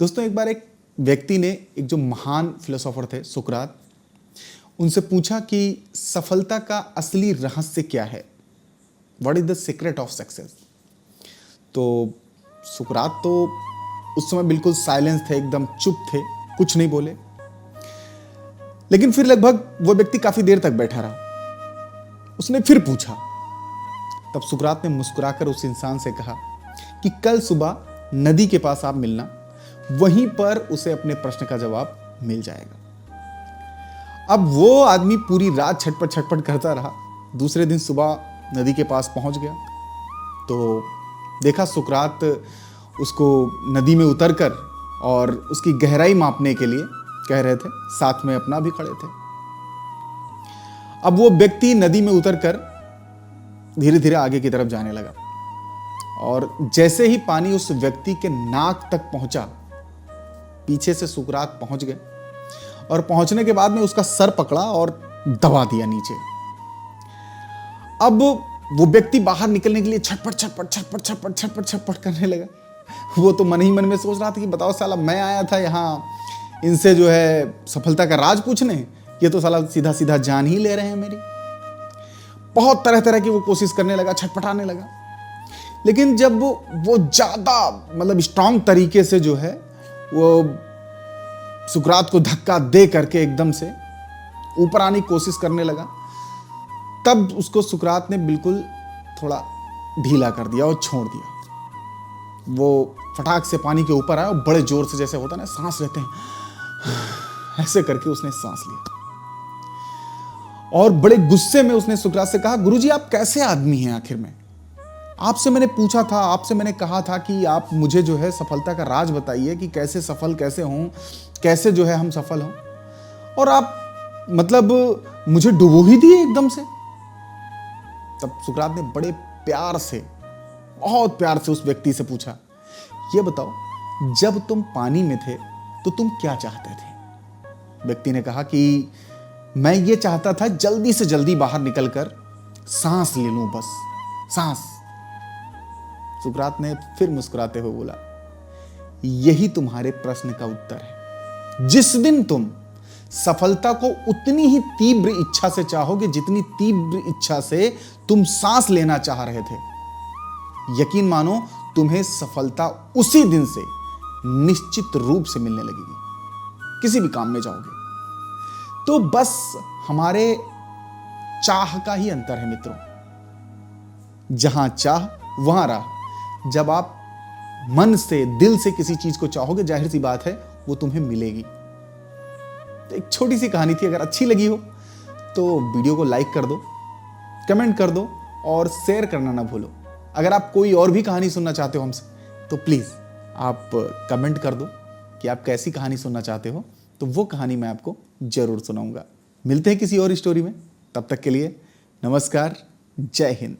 दोस्तों, एक बार एक व्यक्ति ने, एक जो महान फिलोसोफर थे सुकरात, उनसे पूछा कि सफलता का असली रहस्य क्या है, what is the secret of success. तो सुकरात तो उस समय बिल्कुल साइलेंस थे, एकदम चुप थे, कुछ नहीं बोले। लेकिन फिर लगभग वो व्यक्ति काफी देर तक बैठा रहा। उसने फिर पूछा। तब सुकरात ने मुस्कुराकर उस इंसान से कहा कि कल सुबह नदी के पास आप मिलना, वहीं पर उसे अपने प्रश्न का जवाब मिल जाएगा। अब वो आदमी पूरी रात छटपट छटपट करता रहा। दूसरे दिन सुबह नदी के पास पहुंच गया तो देखा सुकरात उसको नदी में उतरकर और उसकी गहराई मापने के लिए कह रहे थे, साथ में अपना भी खड़े थे। अब वो व्यक्ति नदी में उतरकर धीरे धीरे आगे की तरफ जाने लगा और जैसे ही पानी उस व्यक्ति के नाक तक पहुंचा, पीछे से सुकरात पहुंच गए और पहुंचने के बाद में उसका सर पकड़ा और दबा दिया नीचे। अब वो व्यक्ति बाहर निकलने के लिए छटपट छटपट छटपट छटपट छटपट छटपट करने लगा। वो तो मन ही मन में सोच रहा था कि बताओ साला, मैं आया था यहाँ इनसे जो है सफलता का राज पूछने, ये तो साला सीधा सीधा जान ही ले रहे हैं मेरी। बहुत तरह तरह की वो कोशिश करने लगा, छटपटाने लगा। लेकिन जब वो ज्यादा मतलब स्ट्रांग तरीके से जो है वो सुकरात को धक्का दे करके एकदम से ऊपर आने की कोशिश करने लगा, तब उसको सुकरात ने बिल्कुल थोड़ा ढीला कर दिया और छोड़ दिया। वो फटाक से पानी के ऊपर आया और बड़े जोर से, जैसे होता है ना सांस लेते हैं, ऐसे करके उसने सांस लिया और बड़े गुस्से में उसने सुकरात से कहा, गुरुजी आप कैसे आदमी हैं आखिर में? आपसे मैंने पूछा था, आपसे मैंने कहा था कि आप मुझे जो है सफलता का राज बताइए कि कैसे सफल कैसे हों, कैसे जो है हम सफल हों, और आप मतलब मुझे डुबो ही दिए एकदम से। तब सुकरात ने बड़े प्यार से, बहुत प्यार से उस व्यक्ति से पूछा, ये बताओ जब तुम पानी में थे तो तुम क्या चाहते थे? व्यक्ति ने कहा कि मैं ये चाहता था जल्दी से जल्दी बाहर निकलकर सांस ले लूं, बस सांस। सुकरात ने फिर मुस्कुराते हुए बोला, यही तुम्हारे प्रश्न का उत्तर है। जिस दिन तुम सफलता को उतनी ही तीव्र इच्छा से चाहोगे जितनी तीव्र इच्छा से तुम सांस लेना चाह रहे थे, यकीन मानो तुम्हें सफलता उसी दिन से निश्चित रूप से मिलने लगेगी। किसी भी काम में जाओगे तो बस हमारे चाह का ही अंतर है मित्रों। जहां चाह वहां राह। जब आप मन से, दिल से किसी चीज को चाहोगे, जाहिर सी बात है वो तुम्हें मिलेगी। तो एक छोटी सी कहानी थी, अगर अच्छी लगी हो तो वीडियो को लाइक कर दो, कमेंट कर दो और शेयर करना ना भूलो। अगर आप कोई और भी कहानी सुनना चाहते हो हमसे तो प्लीज आप कमेंट कर दो कि आप कैसी कहानी सुनना चाहते हो, तो वो कहानी मैं आपको जरूर सुनाऊंगा। मिलते हैं किसी और स्टोरी में, तब तक के लिए नमस्कार, जय हिंद।